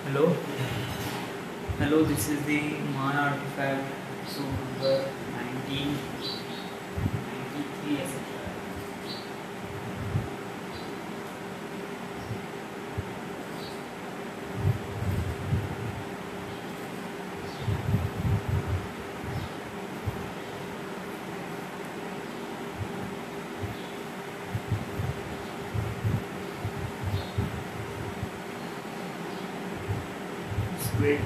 Hello, hello. This is the Man Artifact episode number 1993, etc. It's great.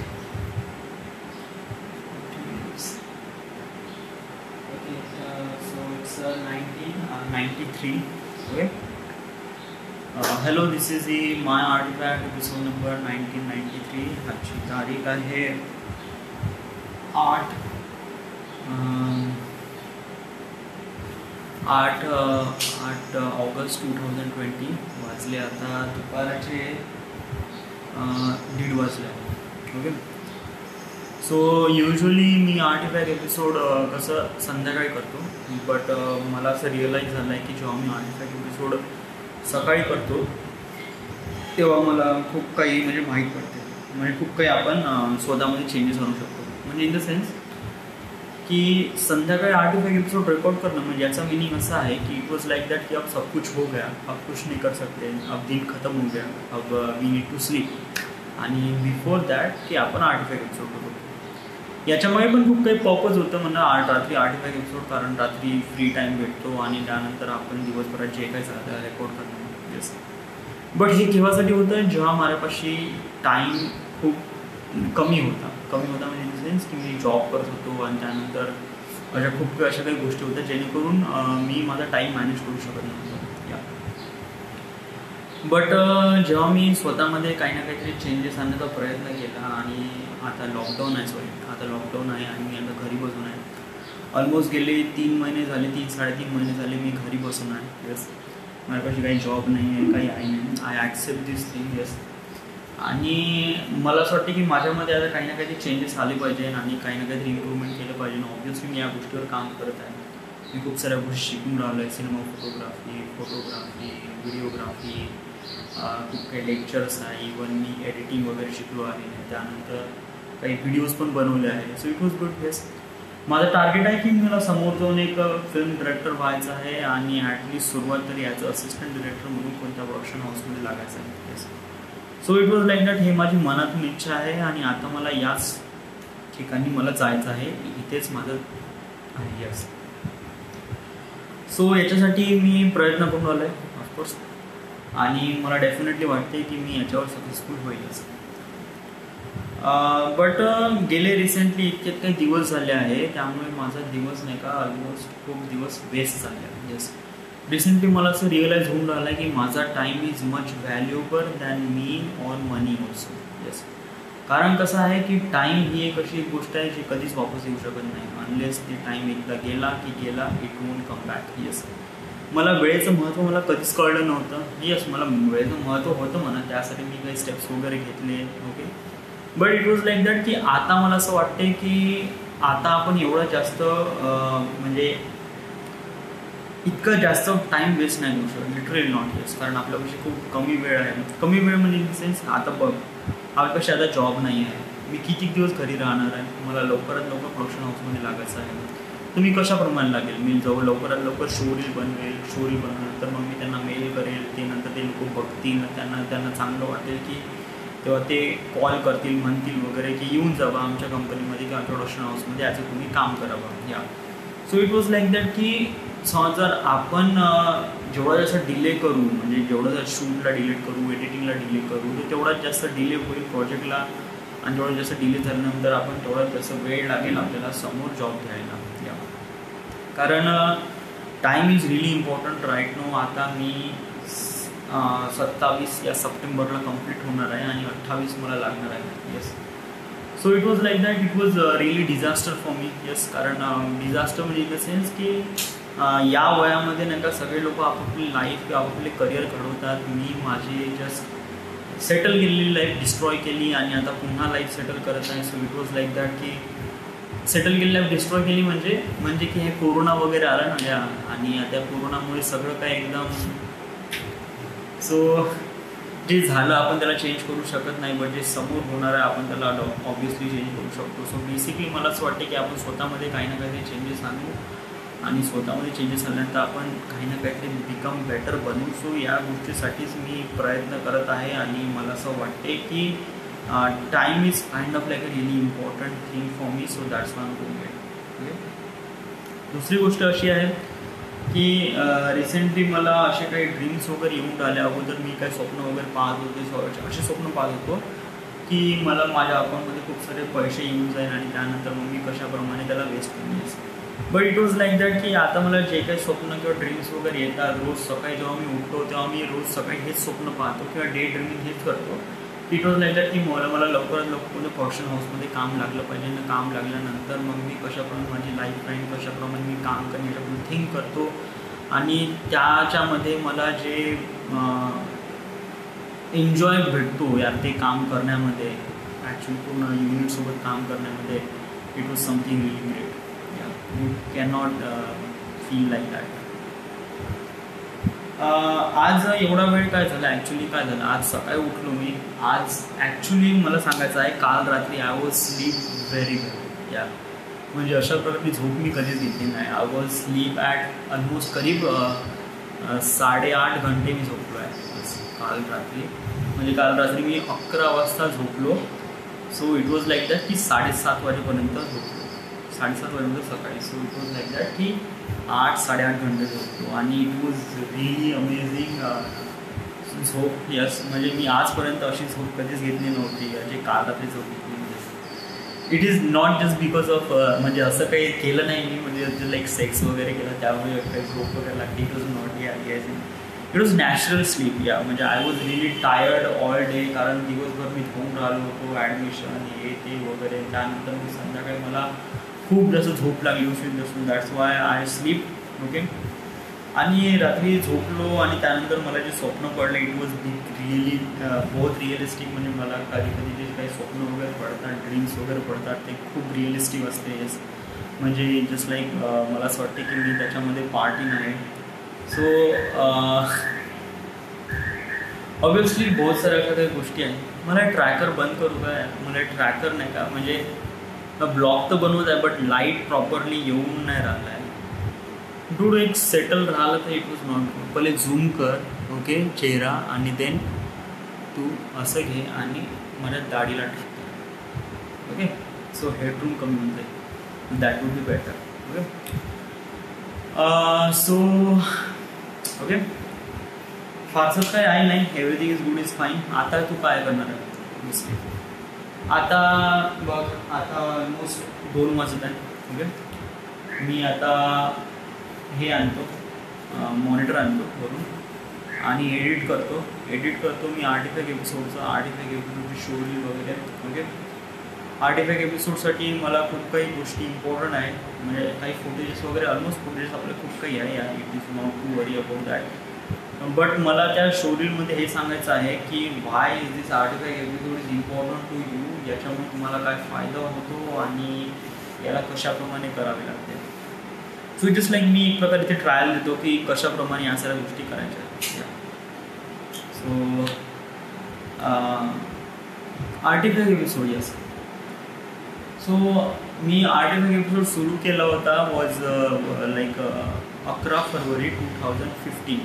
Okay, so it's 1993. Okay. Hello, this is the My Artifact episode number 1993. आजची तारीख आहे 8 August 2020. वाजले आता दुपाराचे 1:30 वाजले. Okay. So usually मी artifact episode कसं संध्याकाळी करतो, but मला असं रिअलाईज झालं आहे की जेव्हा मी आर्टिफॅक्ट एपिसोड सकाळी करतो तेव्हा मला खूप काही म्हणजे माहीत पडते, म्हणजे खूप काही आपण स्वतःमध्ये चेंजेस आणू शकतो. म्हणजे इन द सेन्स कि संध्याकाळी आर्टिफॅक्ट एपिसोड रिकॉर्ड करणं म्हणजे याचा मीनिंग असा आहे की इट वॉज लाइक दैट कि अब सब कुछ हो गया, अब कुछ नहीं कर सकते, अब दिन खत्म हो गया, अब वी नीड टू स्लीप. आणि बिफोर दॅट की आपण आर्टिफॅक्ट एपिसोड करतो. याच्यामुळे पण खूप काही पर्पज होतं म्हणणं रात्री आर्टिफॅक्ट एपिसोड, कारण रात्री फ्री टाईम भेटतो आणि त्यानंतर आपण दिवसभरात जे काही झालं रेकॉर्ड करणं. येस, बट हे केव्हासाठी होतं जेव्हा माझ्यापाशी टाईम खूप कमी होता म्हणजे इन द सेन्स की मी जॉब करत होतो आणि त्यानंतर अशा काही गोष्टी होत्या जेणेकरून मी माझा टाईम मॅनेज करू शकत नव्हतो. या बट जेव्हा मी स्वतःमध्ये काही ना काहीतरी चेंजेस आणण्याचा प्रयत्न केला आणि आता लॉकडाऊन आहे आणि मी आता घरी बसून आहे. ऑलमोस्ट गेले 3 महिने झाले, 3-3.5 महिने झाले मी घरी बसून आहे. येस, माझ्यापाशी काही जॉब नाही आहे, काही आहे नाही. I accept this thing. Yes, आणि मला असं वाटतं की माझ्यामध्ये आता काही ना काहीतरी चेंजेस आले पाहिजे आणि काही ना काहीतरी इम्प्रूव्हमेंट केलं पाहिजे. ऑब्व्हियसली मी या गोष्टीवर काम करत आहे. मी खूप साऱ्या गोष्टी शिकून राहिलो आहे. सिनेमा फोटोग्राफी, व्हिडिओग्राफी, खूप काही लेक्चर्स आहे. इवन मी एडिटिंग वगैरे शिकलो आहे. त्यानंतर काही व्हिडिओज पण बनवले आहे. So it was good. Yes, माझं टार्गेट आहे की मला समोर जाऊन एक फिल्म डिरेक्टर व्हायचं आहे आणि ॲटलिस्ट सुरुवात तरी याचं असिस्टंट डिरेक्टर म्हणून कोणत्या प्रोडक्शन हाऊसमध्ये लागायचं आहे. Yes, so it was like that. हे माझी मनातून इच्छा आहे आणि आता मला याच ठिकाणी मला जायचं आहे, इथेच माझं आहे. यस, सो याच्यासाठी मी प्रयत्न करून आलो आहे ऑफकोर्स, आणि मला डेफिनेटली वाटते की मी याच्यावर सक्सेसफुल होईलच. बट गेले रिसेंटली इतके काही दिवस झाले आहे, त्यामुळे माझा दिवस नाही का ऑलमोस्ट खूप दिवस वेस्ट झाले आहे. येस, रिसेंटली मला असं रिअलाईज होऊन राहिलं आहे की माझा time is much valuable than me or money also. Yes, कारण कसं आहे की टाईम ही एक अशी गोष्ट आहे जी कधीच वापस येऊ शकत नाही. अनलेस ते टाईम एकदा गेला की गेला, it won't come back. Yes, मला वेळेचं महत्त्व मला कधीच कळलं नव्हतं. येस, मला वेळेचं महत्त्व होतं म्हणा, त्यासाठी मी काही स्टेप्स वगैरे घेतले. Okay, but it was like that की आता मला असं वाटते की आता आपण एवढं जास्त म्हणजे इतकं जास्त टाईम वेस्ट नाही करू शकत. Literally not. येस, कारण आपल्यापाशी खूप कमी वेळ आहे. कमी वेळ म्हणजे इन द सेन्स आता बघ, आपल्यापाशी आता जॉब नाही आहे. मी किती दिवस घरी राहणार आहे. मला लवकरात लवकर प्रोडक्शन हाऊसमध्ये लागायचं आहे. तर मी कशाप्रमाणे लागेल, मी लवकरात लवकर शोरील बनवेल तर मग मी त्यांना मेल करेल, ते नंतर ते लोक बघतील, त्यांना चांगलं वाटेल की तेव्हा ते कॉल करतील, म्हणतील वगैरे की येऊन जावं आमच्या कंपनीमध्ये किंवा प्रोडक्शन हाऊसमध्ये ॲज अ तुम्ही काम करावं. या so it was like that की समज जर आपण जेवढा जास्त डिले करू, म्हणजे जेवढं जर शूटला डिलीट करू, एडिटिंगला डिले करू, तर तेवढाच जास्त डिले होईल प्रोजेक्टला, आणि जेवढं जास्त डिले झाल्यानंतर आपण तेवढाच जास्त वेळ लागेल आपल्याला समोर जॉब घ्यायला. या कारण time is really important right no. आता मी 27 या सप्टेंबरला कंप्लीट होणार आहे आणि 28 मला लागणार आहे. Yes, so it was like that. It was really disaster for me. Yes, कारण डिझास्टर म्हणजे इन द सेन्स की या वयामध्ये नाही का सगळे लोक आपापली लाईफ किंवा आपापले करिअर घडवतात. मी माझी जस्ट सेटल केलेली लाईफ डिस्ट्रॉय केली आणि आता पुन्हा लाईफ सेटल करत आहे. So it was like that की सेटल केली लाईफ डिस्ट्रॉय केली म्हणजे की हे कोरोना वगैरे आला ना आणि त्या कोरोनामुळे सगळं काय एकदम. सो जे झालं आपण त्याला चेंज करू शकत नाही, बट जे समोर होणार आहे आपण त्याला ऑब्व्हियसली चेंज करू शकतो. सो बेसिकली मला असं वाटते की आपण स्वतःमध्ये काही ना काहीतरी चेंजेस आणू आणि स्वतःमध्ये चेंजेस आल्यानंतर आपण काही ना काहीतरी बिकम बेटर बनवू. सो या गोष्टीसाठीच मी प्रयत्न करत आहे आणि मला असं वाटते की time is kind of like a really important thing for me. So that's why I am doing it. Okay. दुसरी गोष्ट अशी आहे की रिसेंटली मला असे काही ड्रीम्स वगैरे येऊन राहिले. अगोदर मी काही स्वप्न वगैरे पाहत होते, असे स्वप्न पाहत होतो की मला माझ्या अकाउंटमध्ये खूप सारे पैसे येऊन जाईल आणि त्यानंतर मग मी कशाप्रमाणे त्याला वेस्ट करून येईल. But it was like that की आता मला जे काही स्वप्न किंवा ड्रीम्स वगैरे येतात, रोज सकाळी जेव्हा मी उठतो तेव्हा मी रोज सकाळी हेच स्वप्न पाहतो किंवा डे ड्रीमिंग हेच करतो. इट वॉज लाईक दॅट की मला लवकरात लवकर प्रोडक्शन हाऊसमध्ये काम लागलं पाहिजे आणि काम लागल्यानंतर मग मी कशाप्रमाणे माझी लाईफ राहील, कशाप्रमाणे मी काम करेन याच्याबद्दल थिंक करतो आणि त्याच्यामध्ये मला जे एन्जॉय भेटतो यार ते काम करण्यामध्ये, ॲक्च्युली पूर्ण युनिटसोबत काम करण्यामध्ये, it was something relief great. You cannot feel like that. आज एवढा वेळ काय झाला, ॲक्च्युली काय झालं, आज सकाळी उठलो मी. आज ॲक्च्युली मला सांगायचं आहे, काल रात्री आय वॉज स्लीप व्हेरी वेल. या म्हणजे अशा प्रकारची झोप मी कधीच घेतली नाही. I was sleep at almost करीब 8.5 घंटे मी झोपलो आहे काल रात्री. म्हणजे काल रात्री मी 11 वाजता झोपलो. So it was like that की 7:30 वाजेपर्यंत झोपलो, 7:30 वाजेपर्यंत सकाळी. So it was like that की 8-8.5 घंटे झोपतो आणि इट वॉज रिअली अमेझिंग झोप. यस, म्हणजे मी आजपर्यंत अशी झोप कधीच घेतली नव्हती जे काल रात्री झोप घेतली. It is not just because of म्हणजे असं काही केलं नाही मी, म्हणजे लाईक सेक्स वगैरे केलं त्यामुळे काही झोप वगैरे लागली. It was not it was natural sleep. या म्हणजे I was really tired all day, कारण दिवसभर मी धावून राहिलो होतो, ॲडमिशन हे ते वगैरे. त्यानंतर मी संध्याकाळी मला खूप जास्त झोप लागली होती. That's why I sleep. Okay. आणि रात्री झोपलो आणि त्यानंतर मला जे स्वप्न पडलं इट वॉज रिअली बहुत रिअलिस्टिक. म्हणजे मला कधी कधी जे काही स्वप्न वगैरे पडतात, ड्रीम्स वगैरे पडतात ते खूप रिअलिस्टिक असते. म्हणजे जस्ट लाईक मला असं वाटते की मी त्याच्यामध्ये पार्टी नाही. सो ऑब्वियसली बहुत साऱ्या काही गोष्टी आहेत. मला ट्रॅकर बंद करू काय, मला ट्रॅकर नाही का, म्हणजे ब्लॉग तर बनवत आहे बट लाईट प्रॉपरली येऊन नाही राहिला आहे. डूड एक सेटल राहिलं तर इट वॉज नॉट गुड. पहिले झूम कर, ओके, चेहरा, आणि देन तू असं घे आणि माझ्या दाढीला टाक. ओके. सो हेडरूम कमी होऊन जाईल, that would be better. Okay. So okay, फारसं काही आहे नाही, everything is good is fine. आता तू काय करणार आहे? आता बघ, आता ऑलमोस्ट 2 वाजत आहे. ओके. मी आता हे आणतो, मॉनिटर आणतो वरून आणि एडिट करतो मी आर्टिफॅक्ट एपिसोडची स्टोरी वगैरे. ओके. आर्टिफॅक्ट एपिसोडसाठी मला खूप काही गोष्टी इम्पॉर्टंट आहे, म्हणजे काही फुटेजेस वगैरे, ऑलमोस्ट फुटेजेस आपले खूप काही आहे. It is not to worry about that. But मला त्या स्टोरीमध्ये हे सांगायचं आहे की why is this artifact episode is important to you, याच्यामुळे तुम्हाला काय फायदा होतो आणि याला कशाप्रमाणे करावे लागते. सो जस्ट लाईक मी एक प्रकारे इथे ट्रायल देतो की कशाप्रमाणे या सगळ्या गोष्टी करायच्या. So artifact episode, yes. So मी आर्टिफॅक्ट एपिसोड सुरू केला होता वॉज लाईक 11 फरवरी 2015.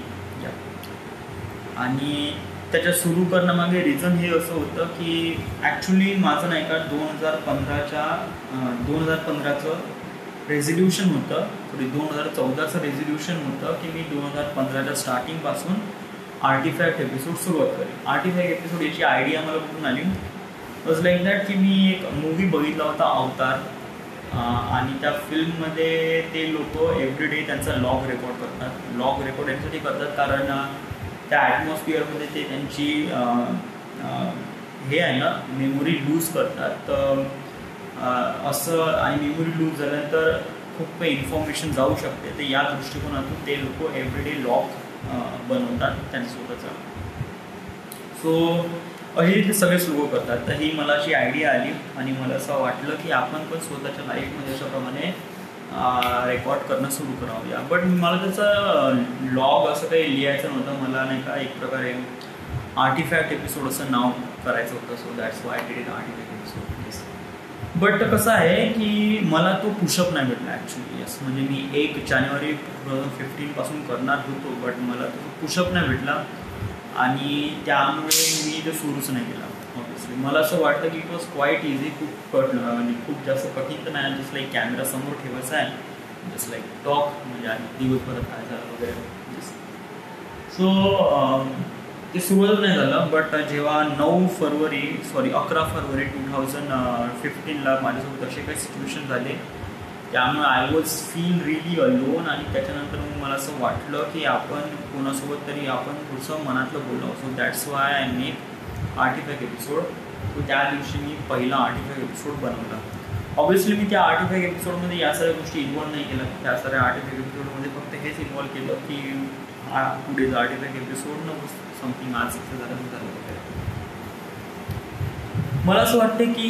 आणि त्याच्या सुरू करण्यामागे रिझन हे असं होतं की ॲक्च्युली माझं नाही का 2015चं रेझोल्युशन होतं, 2014चं रेझोल्युशन होतं की मी 2015च्या स्टार्टिंगपासून आर्टिफॅक्ट एपिसोड सुरुवात करेन. आर्टिफॅक्ट एपिसोड याची आयडिया मला कुठून आली, वॉज लाईक दॅट की मी एक मूवी बघितला होता अवतार, आणि त्या फिल्ममध्ये ते लोक एव्हरीडे त्यांचा लॉग रेकॉर्ड करतात. लॉग रेकॉर्ड यासाठी करतात कारण त्या ॲटमॉस्फिअरमध्ये ते त्यांची हे आहे ना, मेमोरी लूज करतात. तर असं, आणि मेमोरी लूज झाल्यानंतर खूप काही इन्फॉर्मेशन जाऊ शकते. तर या दृष्टिकोनातून ते लोक एव्हरीडे लॉग बनवतात त्यांच्या स्वतःचा. सो अशी ते सगळे सुरू करतात. तर ही मला अशी आयडिया आली आणि मला असं वाटलं की आपण पण स्वतःच्या लाईफमध्ये अशाप्रमाणे रेकॉर्ड करणं सुरू करावूया. बट मला त्याचं लॉग असं काही लिहायचं नव्हतं. मला नाही का एक प्रकारे आर्टिफॅक्ट एपिसोड असं नाव करायचं होतं. So that's why I did artefact episode. Yes. But कसं आहे की मला तो पुशअप नाही भेटला ॲक्च्युली. येस, म्हणजे मी 1 जानेवारी 2015 करणार होतो, बट मला तो पुशअप नाही भेटला आणि त्यामुळे मी ते सुरूच नाही केला. ऑब्वियसली मला असं वाटतं की इट वॉज क्वाईट इझी. म्हणजे खूप जास्त कठीण तर नाही. जस्ट लाईक कॅमेरा समोर ठेवायचा आहे, जस्ट लाईक टॉक, म्हणजे आणि दिवसभरात काय झालं वगैरे. सो ते सुरुवात नाही झालं. बट जेव्हा 11 फरवरी 2015 माझ्यासोबत असे काही सिच्युएशन झाले, त्यामुळे I was feel relief alone. आणि त्याच्यानंतर मग मला असं वाटलं की आपण कोणासोबत तरी आपण थोडंसं मनातलं बोलावं. So that's why I make artefact episode. So त्या दिवशी मी पहिला आर्टिफॅक्ट एपिसोड बनवला. ऑब्वियसली मी त्या आर्टिफॅक्ट एपिसोडमध्ये या सगळ्या गोष्टी इन्व्हॉल्व नाही केल्या. त्या सगळ्या आर्टिफॅक्ट एपिसोडमध्ये फक्त हेच इन्व्हॉल्व केलं की टुडेज आर्टिफॅक्ट एपिसोड समथिंग आज झालं वगैरे. मला असं वाटतं की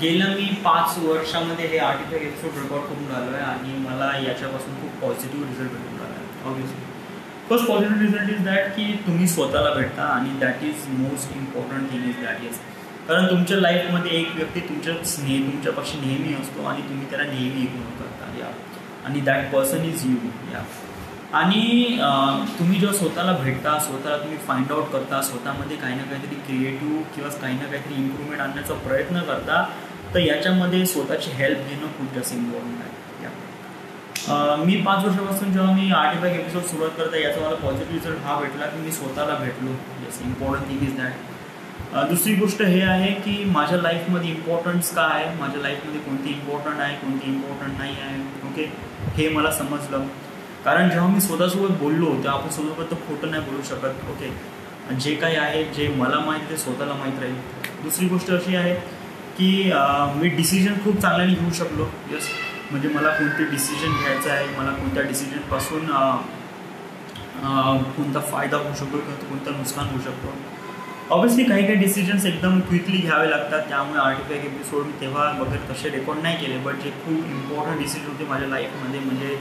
गेल्या मी 5 वर्षामध्ये हे आर्टिफॅक्ट एपिसोड रेकॉर्ड करून राहिलो आहे आणि मला याच्यापासून खूप पॉझिटिव्ह रिझल्ट भेटून राहिला आहे. Obviously first positive result is that की तुम्ही स्वतःला भेटता आणि that is most important thing is that is. कारण तुमच्या लाईफमध्ये एक व्यक्ती तुमच्यापाशी नेहमी असतो आणि तुम्ही त्याला नेहमी इग्नोर करता. या आणि दॅट पर्सन इज यू. या आणि तुम्ही जेव्हा स्वतःला भेटता, स्वतःला तुम्ही फाइंड आउट करता, स्वतःमध्ये काही ना काहीतरी क्रिएटिव्ह किंवा काही ना काहीतरी इम्प्रूव्हमेंट आणण्याचा प्रयत्न करता, तर याच्यामध्ये स्वतःची हेल्प घेणं खूप जास्त इम्पॉर्टंट आहे. मी 5 वर्षापासून जेव्हा मी आर्टिफॅक्ट एपिसोड सुरुवात करता, याचा मला पॉझिटिव्ह रिझल्ट हा भेटला की मी स्वतःला भेटलो. Yes, important thing is that. दुसरी गोष्ट हे आहे की माझ्या लाईफमध्ये इम्पॉर्टन्स काय आहे, माझ्या लाईफमध्ये कोणती इम्पॉर्टंट आहे, कोणती इम्पॉर्टंट नाही आहे. ओके, हे मला समजलं. कारण जेव्हा मी स्वतःसोबत बोललो तेव्हा आपण स्वतःबद्दल खोटं नाही बोलू शकत. ओके, जे काही आहे, जे मला माहीत ते स्वतःला माहीत राहील. दुसरी गोष्ट अशी आहे की मी डिसिजन खूप चांगल्याने घेऊ शकलो. यस, म्हणजे मला कोणते डिसिजन घ्यायचं आहे, मला कोणत्या डिसिजनपासून कोणता फायदा होऊ शकतो किंवा कोणतं नुकसान होऊ शकतो. ऑब्वियसली काही डिसिजन्स एकदम क्विकली घ्यावे लागतात. त्यामुळे आर्टिफॅक्ट एपिसोड मी तेव्हा वगैरे तसे रेकॉर्ड नाही केले. बट जे खूप इम्पॉर्टंट डिसिजन होते माझ्या लाईफमध्ये, म्हणजे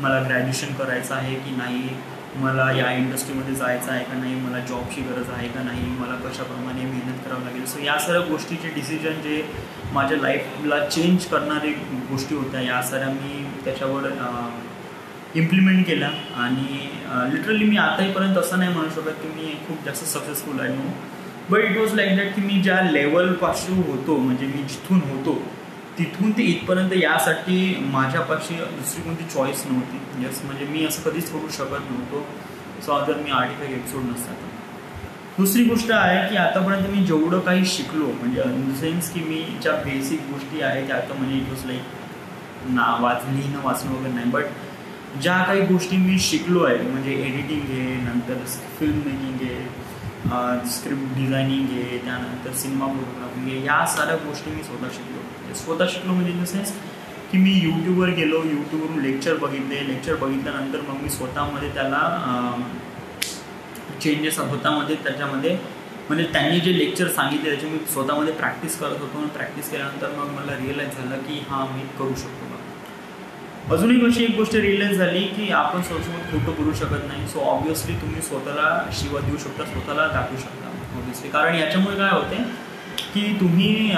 मला ग्रॅज्युएशन करायचं आहे की नाही, मला या इंडस्ट्रीमध्ये जायचं आहे का नाही, मला जॉबची गरज आहे का नाही, मला कशाप्रमाणे मेहनत करावं लागेल. सो या सर्व गोष्टीचे डिसिजन जे माझ्या लाईफला चेंज करणारे गोष्टी होत्या, या सर्व मी त्याच्यावर इम्प्लिमेंट केल्या. आणि लिटरली मी आताहीपर्यंत असं नाही म्हणू शकत की मी खूप जास्त सक्सेसफुल आहे. No, but it was like that की मी ज्या लेवलपासून होतो, म्हणजे मी जिथून होतो तिथून ते इथपर्यंत यासाठी माझ्यापाशी दुसरी कोणती चॉईस नव्हती. यस, म्हणजे मी असं कधीच करू शकत नव्हतो. सो अदर मी आर्टिफॅक्ट एपिसोड नसतात. दुसरी गोष्ट आहे की आतापर्यंत मी जेवढं काही शिकलो, म्हणजे इन द सेन्स की मी ज्या बेसिक गोष्टी आहेत त्या आता म्हणजे इट वॉज लाईक लिहिणं वाचणं वगैरे नाही, बट ज्या काही गोष्टी मी शिकलो आहे, म्हणजे एडिटिंग आहे, नंतर फिल्म मेकिंग आहे, स्क्रिप्ट डिझायनिंग आहे, त्यानंतर सिनेमा फोटोग्राफी आहे, या साऱ्या गोष्टी मी स्वतः शिकलो म्हणजे इन द सेन्स की मी यूट्यूबवर गेलो, यूट्यूबवरून लेक्चर बघितल्यानंतर मग मी स्वतःमध्ये त्याला चेंजेस स्वतःमध्ये त्याच्यामध्ये म्हणजे त्यांनी जे लेक्चर सांगितले त्याची मी स्वतःमध्ये प्रॅक्टिस करत होतो. आणि प्रॅक्टिस केल्यानंतर मग मला रिअलाईज झालं की हां, मी करू शकतो. अजून एक गोष्ट रिअलाईज झाली की आपण स्वतःसोबत खोटं बोलू शकत नाही. सो ऑब्व्हियसली तुम्ही स्वतःला शिवा देऊ शकता, स्वतःला दाखवू शकता ऑब्व्हियसली. कारण याच्यामुळे काय होते की तुम्ही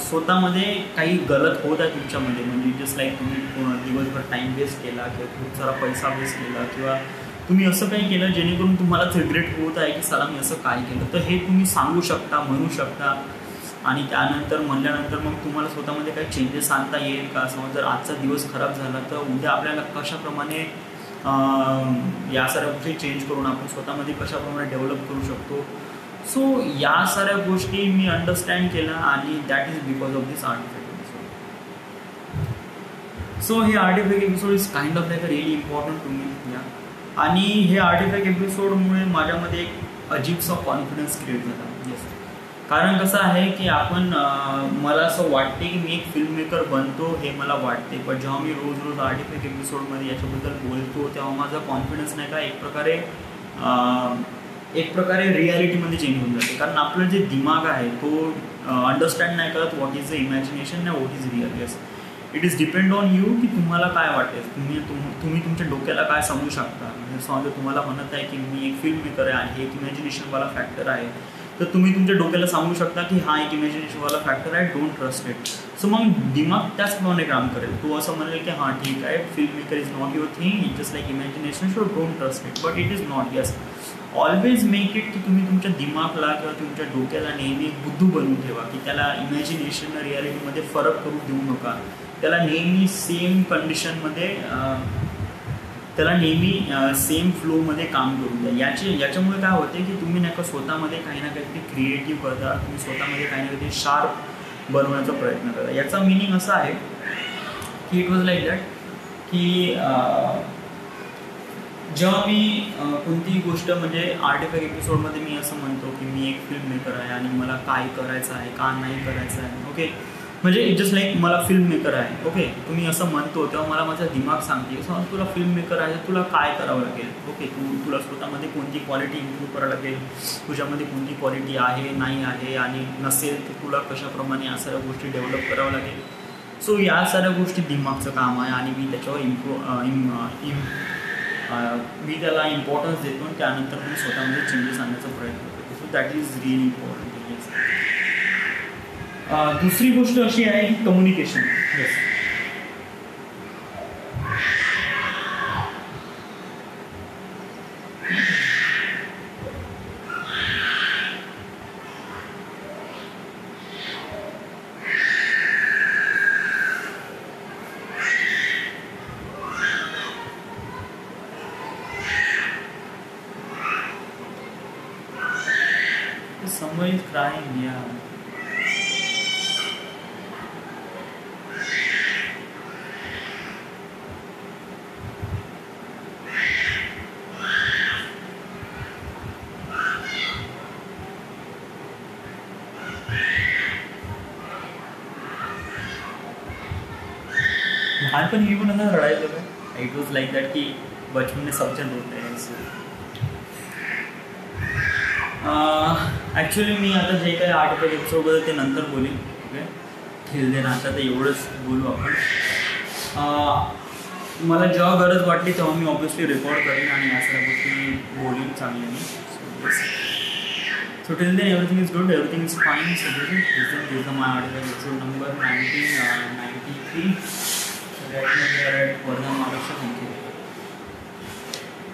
स्वतःमध्ये काही गलत होत आहे तुमच्यामध्ये, म्हणजे जस्ट लाईक तुम्ही दिवसभर टाईम वेस्ट केला किंवा खूप सारा पैसा वेस्ट केला किंवा तुम्ही असं काही केलं जेणेकरून तुम्हालाच रिग्रेट होत आहे की साला मी असं काय केलं, तर हे तुम्ही सांगू शकता, म्हणू शकता. आणि त्यानंतर म्हणल्यानंतर मग तुम्हाला स्वतःमध्ये काही चेंजेस आणता येईल का. समज जर आजचा दिवस खराब झाला तर उद्या आपल्याला कशाप्रमाणे या साऱ्या गोष्टी चेंज करून आपण स्वतःमध्ये कशाप्रमाणे डेव्हलप करू शकतो. सो या साऱ्या गोष्टी मी अंडरस्टँड केल्या आणि that is because of this artifact episode. So हे artifact episode is kind of like a really important to me. आणि हे आर्टिफॅक्ट एपिसोडमुळे माझ्यामध्ये एक अजीबसा कॉन्फिडन्स क्रिएट झाला. येस, कारण कसं आहे की आपण मला असं वाटते की मी एक फिल्म मेकर बनतो हे मला वाटते, पण जेव्हा मी रोज आर्टिफॅक्ट एपिसोडमध्ये याच्याबद्दल बोलतो तेव्हा माझा कॉन्फिडन्स नाही का एक प्रकारे रियालिटीमध्ये चेंज होऊन जाते. कारण आपलं जे दिमाग आहे तो अंडरस्टँड नाही करत व्हॉट इज द इमॅजिनेशन ना what is real. Yes, it is depend on you की तुम्हाला काय वाटेल, तुम्ही तुमच्या डोक्याला काय समजू शकता. म्हणजे समजा तुम्हाला म्हणत आहे की मी एक फिल्म मेकर आहे आणि एक इमॅजिनेशनवाला फॅक्टर आहे, तर तुम्ही तुमच्या डोक्याला सांगू शकता की हा एक इमॅजिनेशनवाला फॅक्टर आहे, डोंट ट्रस्ट इट. सो मग दिमाग त्याचप्रमाणे काम करेल. तो असं म्हणेल की हां ठीक आहे, film maker is not your thing, it just like imagination, so don't trust it. But it is not. Yes, always make it की तुम्ही तुमच्या दिमागला किंवा तुमच्या डोक्याला नेहमी बुद्धू बनवून ठेवा, की त्याला इमॅजिनेशन रियालिटीमध्ये फरक करू देऊ नका. त्याला नेहमी सेम कंडिशनमध्ये, त्याला नेहमी सेम फ्लोमध्ये काम करू द्या. याच्यामुळे काय होते की तुम्ही नाही का स्वतःमध्ये काही ना काहीतरी क्रिएटिव्ह करता, तुम्ही स्वतःमध्ये काही ना काहीतरी शार्प बनवण्याचा प्रयत्न करता. याचा मिनिंग असा आहे की इट वॉज लाईक दॅट की जेव्हा मी कोणतीही गोष्ट म्हणजे आर्टिफॅक्ट एपिसोडमध्ये मी असं म्हणतो की मी एक फिल्म मेकर आहे आणि मला काय करायचं आहे, का नाही करायचं आहे. ओके, म्हणजे इट जस्ट लाईक मला फिल्म मेकर आहे. ओके, तुम्ही असं म्हणतो तेव्हा मला माझा दिमाग सांगते समज तुला फिल्म मेकर आहे तर तुला काय करावं लागेल. ओके, तुला स्वतःमध्ये कोणती क्वालिटी इम्प्रूव्ह करावं लागेल, तुझ्यामध्ये कोणती क्वालिटी आहे नाही आहे, आणि नसेल तर तुला कशाप्रमाणे या सर्व गोष्टी डेव्हलप करावं लागेल. सो या सर्व गोष्टी दिमागचं काम आहे आणि मी त्याच्यावर मी त्याला इम्पॉर्टन्स देतो आणि त्यानंतर मी स्वतःमध्ये चेंजेस आणण्याचा प्रयत्न करतो. So that is really important. दुसरी गोष्ट अशी आहे की communication. Yes, somebody is crying. Yeah. लहानपणी मी पण असं रडायचं काय. इट वॉज लाईक दॅट की बचपन में सब जन रोते हैं. सो ॲक्च्युली मी आता जे काही आर्टिफॅक्ट एपिसोडबद्दल ते नंतर बोलेन. ओके, ठेल देणं आता तर एवढंच बोलू आपण. मला जेव्हा गरज वाटली तेव्हा मी ऑब्व्हियसली रेकॉर्ड करेन आणि या सगळ्या गोष्टी बोलीन चांगल्याने. So till then everything is good, everything is fine. So this is my article episode number 1993. So right now we are at Vardhan, Maharashtra. Thank you.